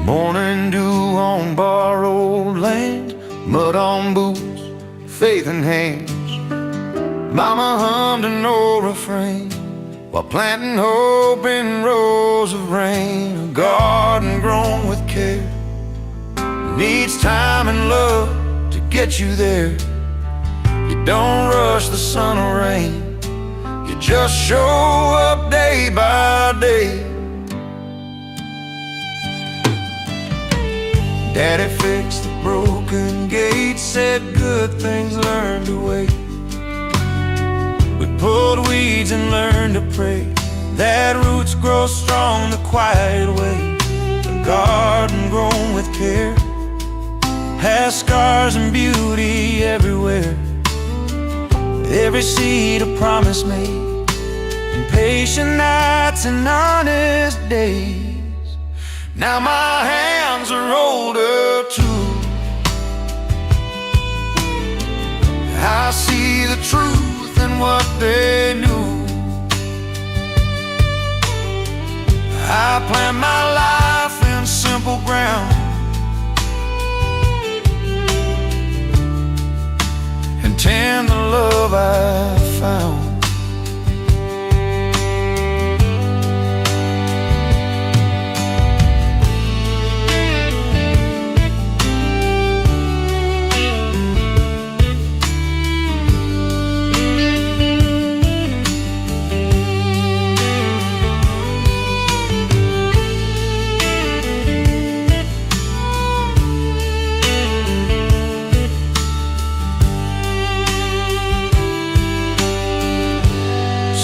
Morning dew on borrowed land, mud on boots, faith in hands. Mama hummed an old refrain while planting hope in rows of rain. A garden grown with care needs time and love to get you there. You don't rush the sun or rain, you just show up day by day. Daddy fixed the broken gate, said good things learn to wait. We pulled weeds and learned to pray that roots grow strong the quiet way. A garden grown with care has scars and beauty everywhere. Every seed a promise made, and patient nights and honest days. Now my hands are older too. I see the truth in what they knew. I plant my life in simple ground and tend the love I found.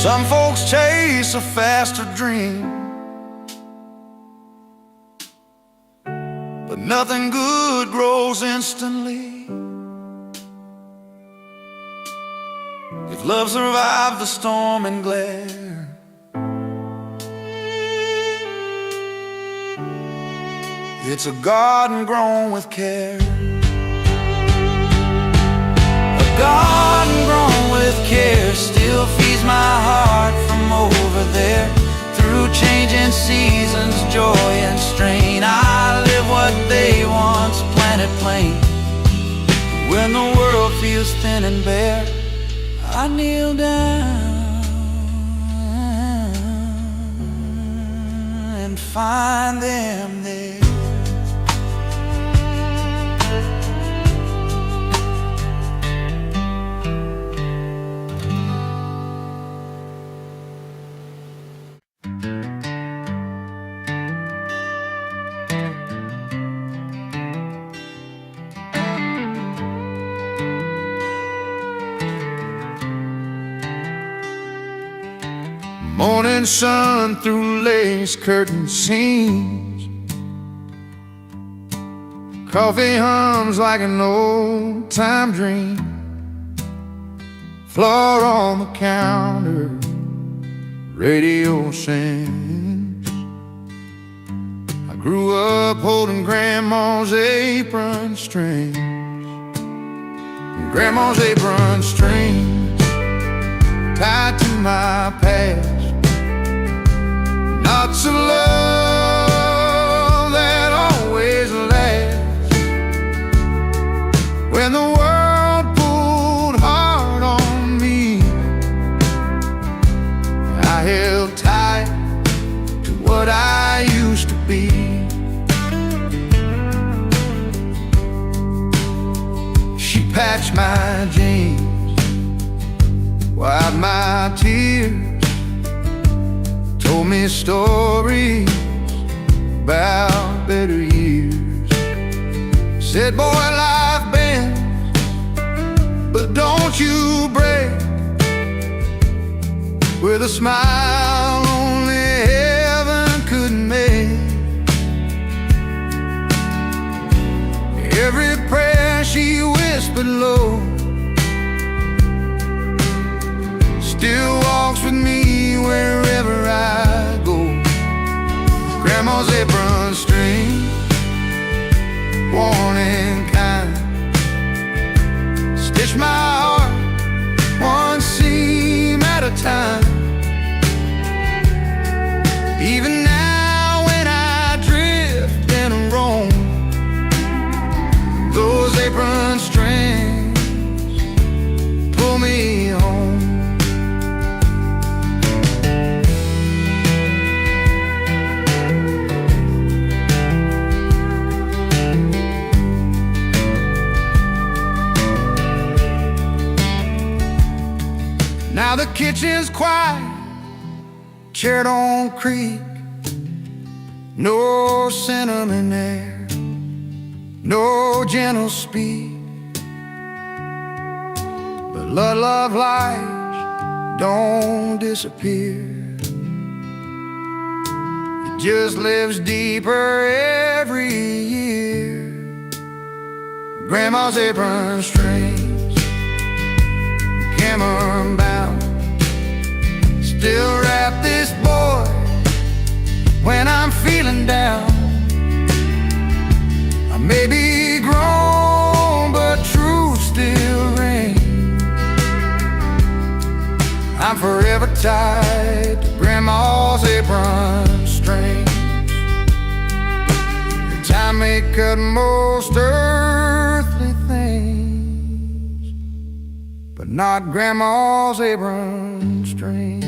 Some folks chase a faster dream, but nothing good grows instantly. If love survived the storm and glare, it's a garden grown with care. A garden grown with care still feeds my heart from over there. Through changing seasons, joy and strain, I live what they once planted plain. When the world feels thin and bare, I kneel down and find them there. Morning sun through lace curtain seams, coffee hums like an old time dream. Floor on the counter, radio sings. I grew up holding grandma's apron strings, grandma's apron strings tied to my past. Knots of love that always lasts. When the world pulled hard on me, I held tight to what I used to be. She patched my jeans, wiped my tears, told me stories about better years. Said, boy, life bends, but don't you break. With a smile only heaven could make. Every prayer she whispered low still walks with me wherever I go. Grandma's apron string, worn and kind, stitch my heart one seam at a time. Even now when I drift and roam, kitchen's quiet, chair don't creak, no cinnamon air, no gentle speak. But love lies don't disappear. It just lives deeper every year. Grandma's apron strings, hammer bound, still wrap this boy when I'm feeling down. I may be grown, but truth still reigns. I'm forever tied to Grandma's apron strings. The time may cut most earthly things, but not Grandma's apron strings.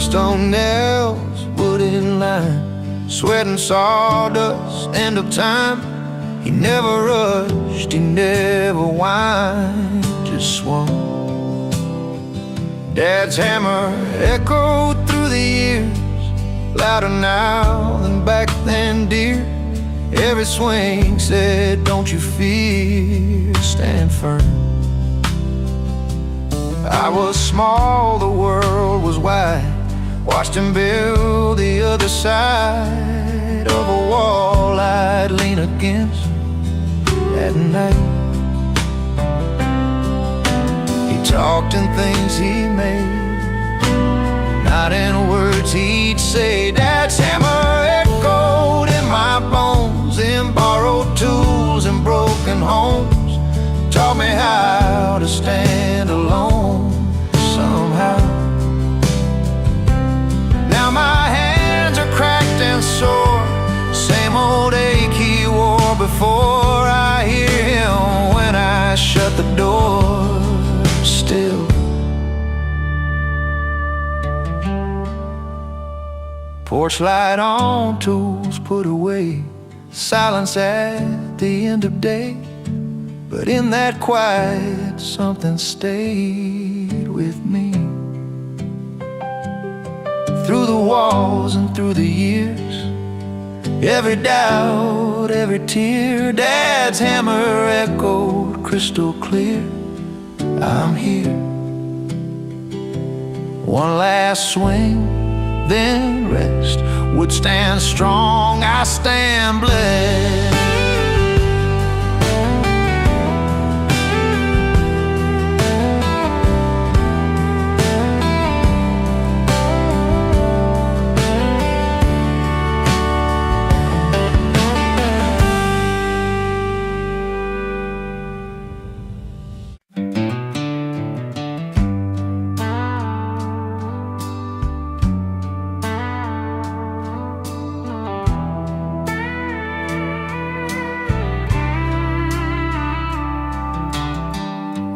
Stone nails, wooden line, sweat and sawdust, end of time. He never rushed, he never whined, just swung. Dad's hammer echoed through the years, louder now than back then, dear. Every swing said, don't you fear, stand firm. I was small, the world was wide. Watched him build the other side of a wall I'd lean against at night. He talked in things he made, not in words he'd say. Dad's hammer echoed in my bones, in borrowed tools and broken homes. Taught me how to stand alone somehow. Now my hands are cracked and sore, same old ache he wore before. I hear him when I shut the door still. Porch light on, tools put away, silence at the end of day. But in that quiet, something stayed with me. Through the walls and through the years, every doubt, every tear, Dad's hammer echoed crystal clear. I'm here. One last swing, then rest. Would stand strong, I stand blessed.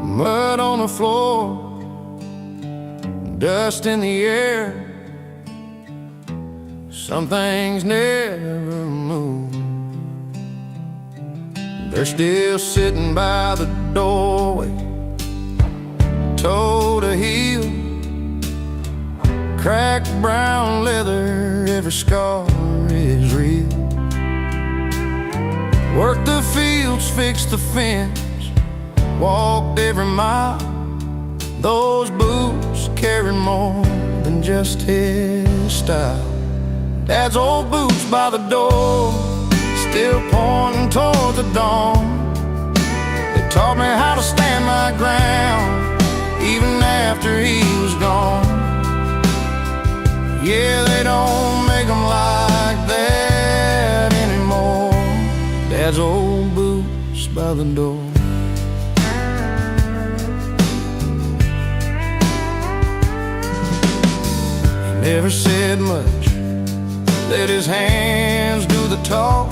Mud on the floor, dust in the air. Some things never move. They're still sitting by the doorway, toe to heel, cracked brown leather, every scar is real. Worked the fields, fixed the fence, walked every mile. Those boots carried more than just his style. Dad's old boots by the door, still pointing toward the dawn. They taught me how to stand my ground, even after he was gone. Yeah, they don't make them like that anymore. Dad's old boots by the door. He never said much, let his hands do the talk.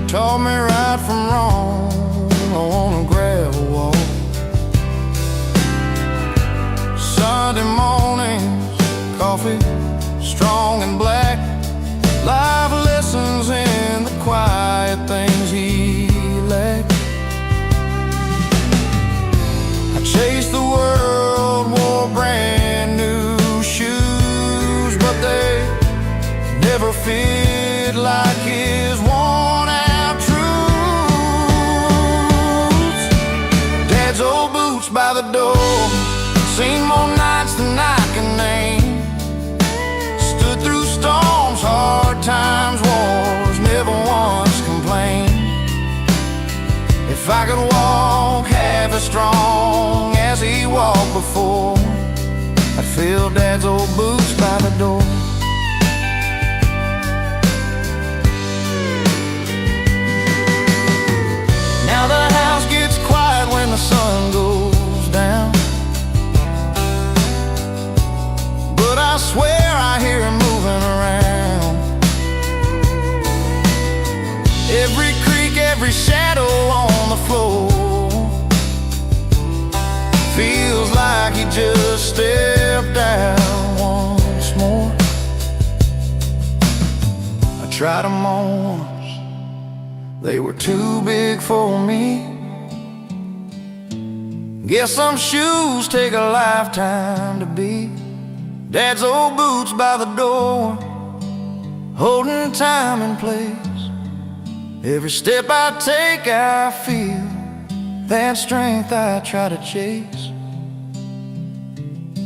Taught me right from wrong on a gravel walk. Sunday mornings, coffee, strong and black. Life lessons in the quiet things he lacked. I chased the world, wore brand new shoes, but they never fit like his worn out truths. Dad's old boots by the door, seen more nights than I can name. Stood through storms, hard times, wars, never once complained. If I could walk half as strong as he walked before, I'd fill Dad's old boots by the door. Now the house gets quiet when the sun goes down, but I swear I hear him moving around. Every creak, every shadow on the floor feels like he just stepped out once more. I tried them once, they were too big for me. Guess some shoes take a lifetime to be. Dad's old boots by the door, holding time in place. Every step I take I feel that strength I try to chase.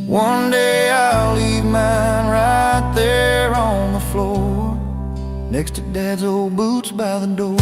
One day I'll leave mine right there on the floor, next to Dad's old boots by the door.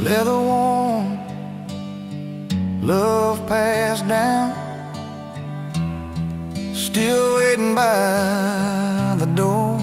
Leather worn, love passed down, still waiting by the door.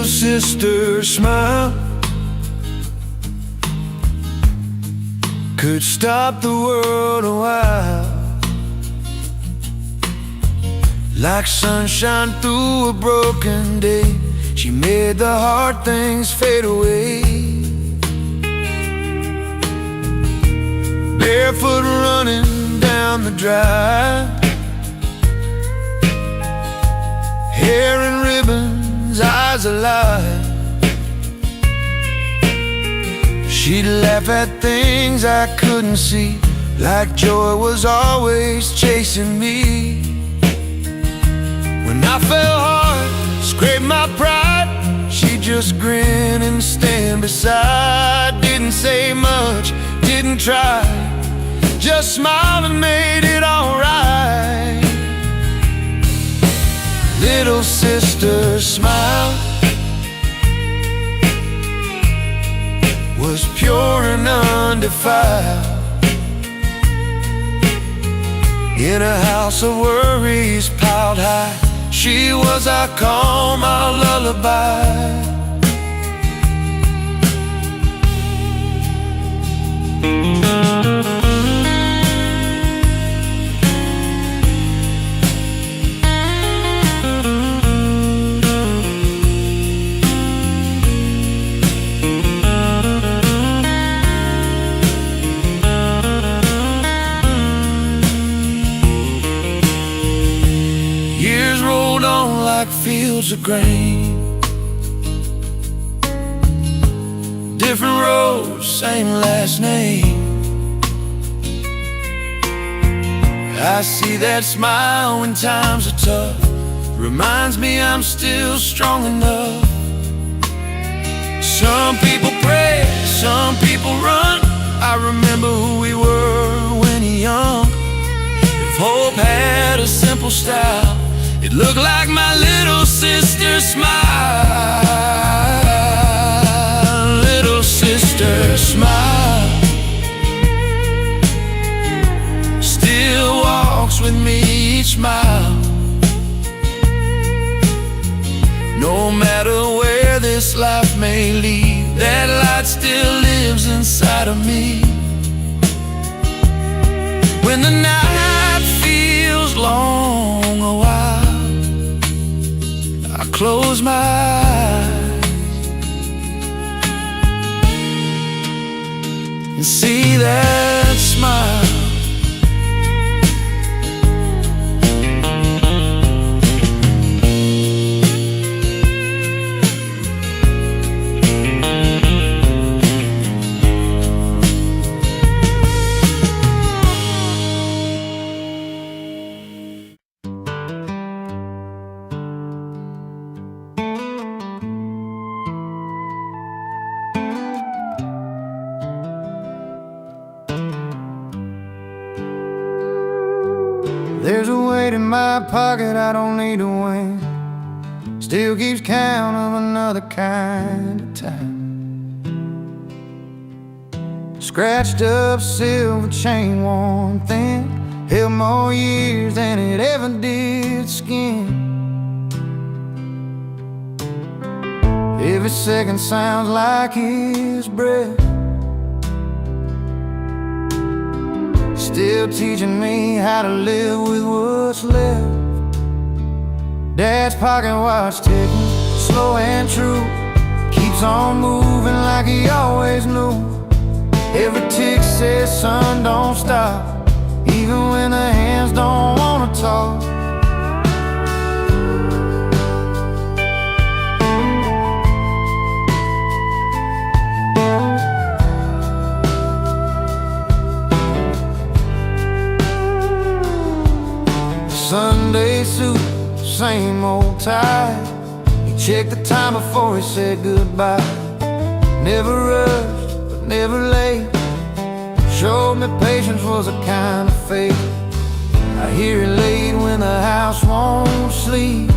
Sister smile could stop the world a while, like sunshine through a broken day. She made the hard things fade away. Barefoot running down the drive, hair in ribbons, eyes alive. She'd laugh at things I couldn't see, like joy was always chasing me. When I fell hard, scraped my pride, she'd just grin and stand beside. Didn't say much, didn't try, just smiled and made it alright. Little sister smile was pure and undefiled. In a house of worries piled high, she was our calm, our lullaby. fields of grain. Different roads, same last name. I see that smile when times are tough. Reminds me I'm still strong enough. Some people pray, some people run. I remember who we were when young. If hope had a simple style, it looked like my little sister's smile. Little sister smile still walks with me each mile. No matter where this life may lead, that light still lives inside of me. When the night feels long a while, I close my eyes and see that smile. There's a weight in my pocket I don't need to win. Still keeps count of another kind of time. Scratched up silver chain worn thin, held more years than it ever did skin. Every second sounds like his breath, still teaching me how to live with what's left. Dad's pocket watch ticking, slow and true, keeps on moving like he always knew. Every tick says, son, don't stop, even when the hands don't wanna talk. Sunday suit, same old tie. He checked the time before he said goodbye. Never rushed, but never late. Showed me patience was a kind of fate. I hear it late when the house won't sleep.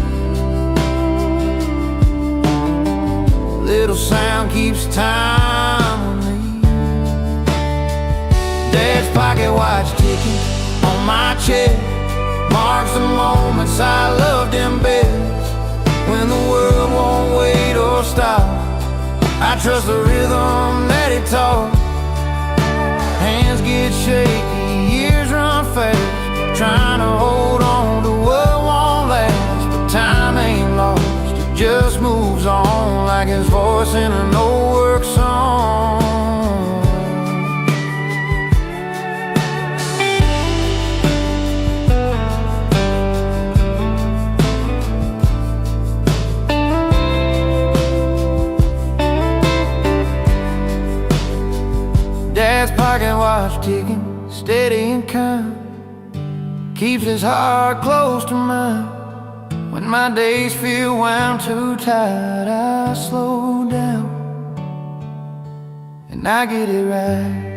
Little sound keeps time with me. Dad's pocket watch ticking on my chest marks the moments I loved him best. When the world won't wait or stop, I trust the rhythm that he taught. Hands get shaky, years run fast, trying to hold on to what won't last. But time ain't lost, it just moves on like his voice in an old work song. Dad's pocket watch ticking, steady and kind, keeps his heart close to mine. When my days feel wound too tight, I slow down and I get it right.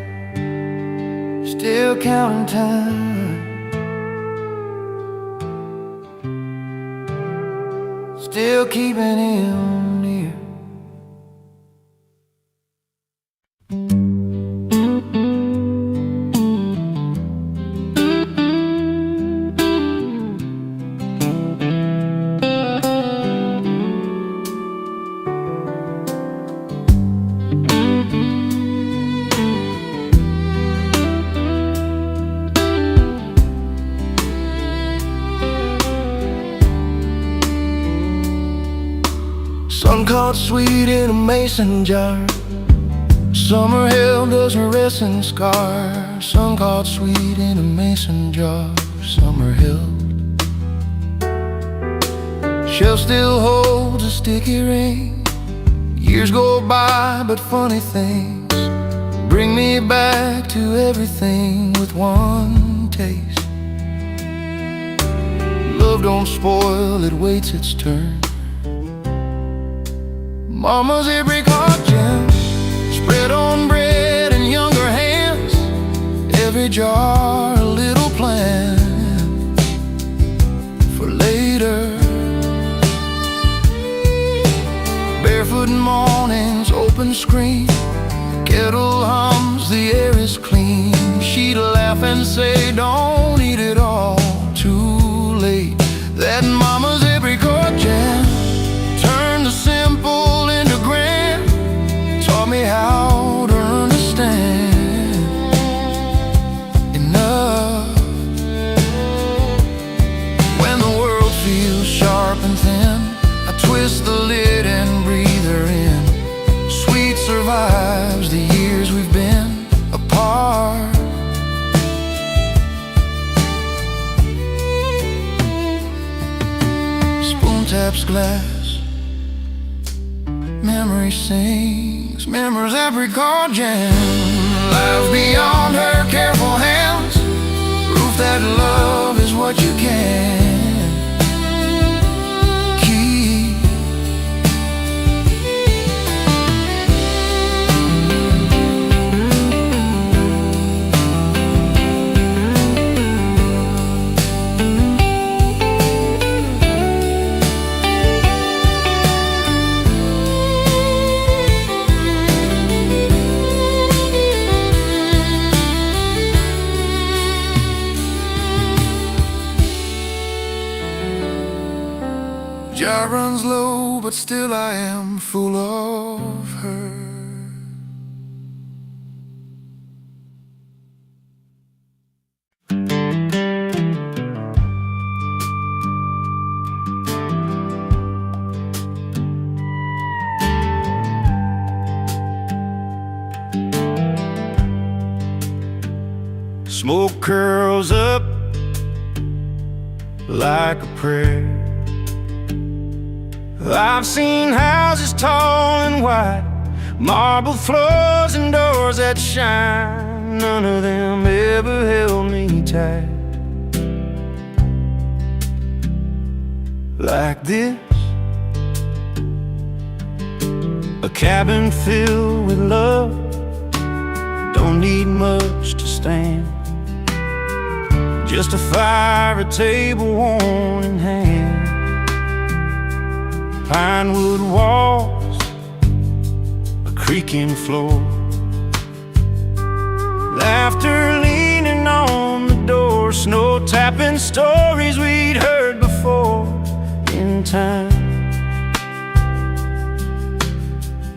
Still counting time, still keeping him near. Sun caught sweet in a mason jar, summer hell doesn't rest in scar. Sun caught sweet in a mason jar, summer held. shelf still holds a sticky ring. Years go by, but funny things bring me back to everything with one taste. Love don't spoil, it waits its turn. Mama's apricot jam spread on bread in younger hands. Every jar a little plan for later. Barefoot mornings, open screen, kettle hums, the air is clean. She'd laugh and say, don't eat it all, too late. That mama's apricot jam turned the simple into grand, taught me how to understand enough. When the world feels sharp and thin, I twist the lid and breathe her in. Sweet survives the years we've been apart. Spoon taps glass, memory sings, memories apricot jam. Life beyond her careful hands, proof that love is what you can keep. Jar runs low, but still I am full of her. Smoke curls up like a prayer. I've seen houses tall and wide, marble floors and doors that shine. None of them ever held me tight like this. A cabin filled with love, don't need much to stand. Just a fire, a table worn in hand, pine wood walls, a creaking floor, laughter leaning on the door, snow tapping stories we'd heard before in time.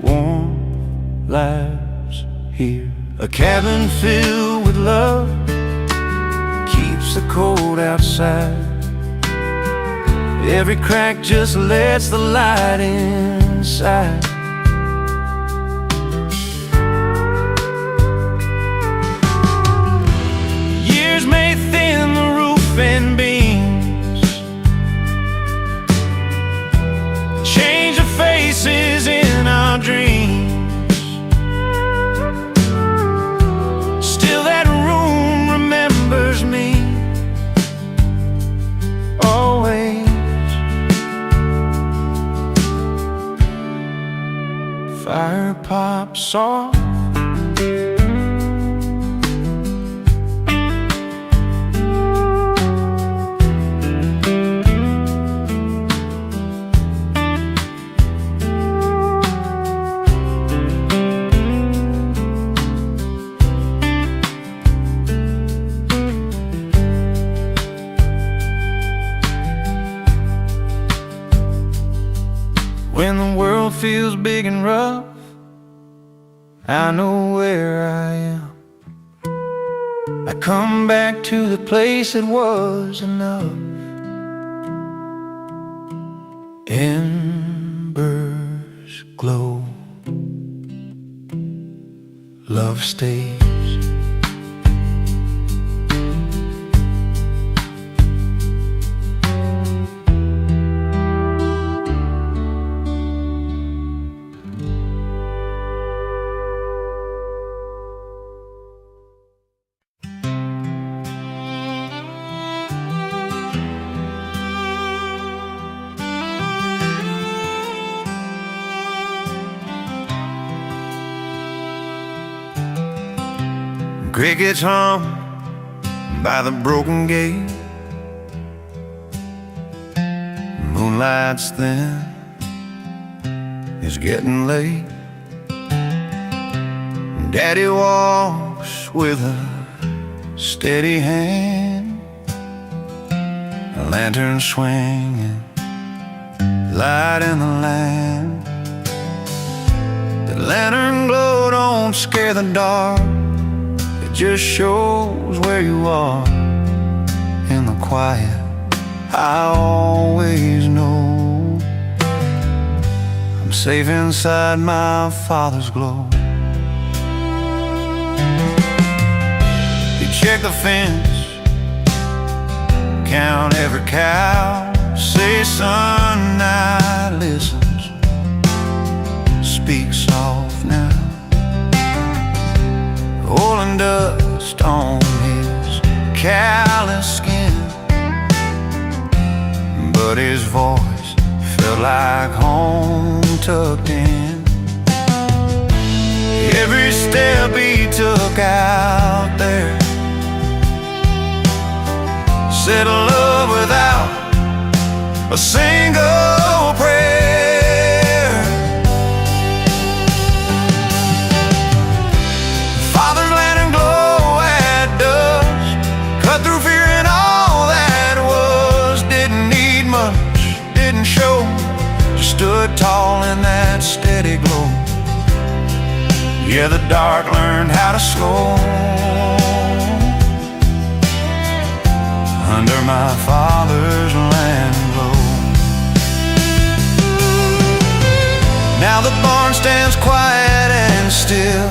Warm lives here, a cabin filled with love, keeps the cold outside. Every crack just lets the light inside. Years may thin the roof and beams, change the faces in our dreams. Still that room remembers me always. Fire pops off, when the world feels big and rough, I know where I am. I come back to the place that was enough. Embers glow, love stays. Crickets hum by the broken gate. Moonlight's thin, it's getting late. Daddy walks with a steady hand, a lantern swinging, light in the land. The lantern glow don't scare the dark, it just shows where you are. In the quiet, I always know I'm safe inside my Father's glow. You check the fence, count every cow, say son, I listens, speak soft now. Rolling dust on his callous skin, but his voice felt like home tucked in. Every step he took out there said love without a single prayer. Father's lantern glow at dusk, cut through fear and all that was. Didn't need much, didn't show, just stood tall in that steady glow. Yeah, the dark learned how to slow under my Father's land glow. Now the barn stands quiet and still,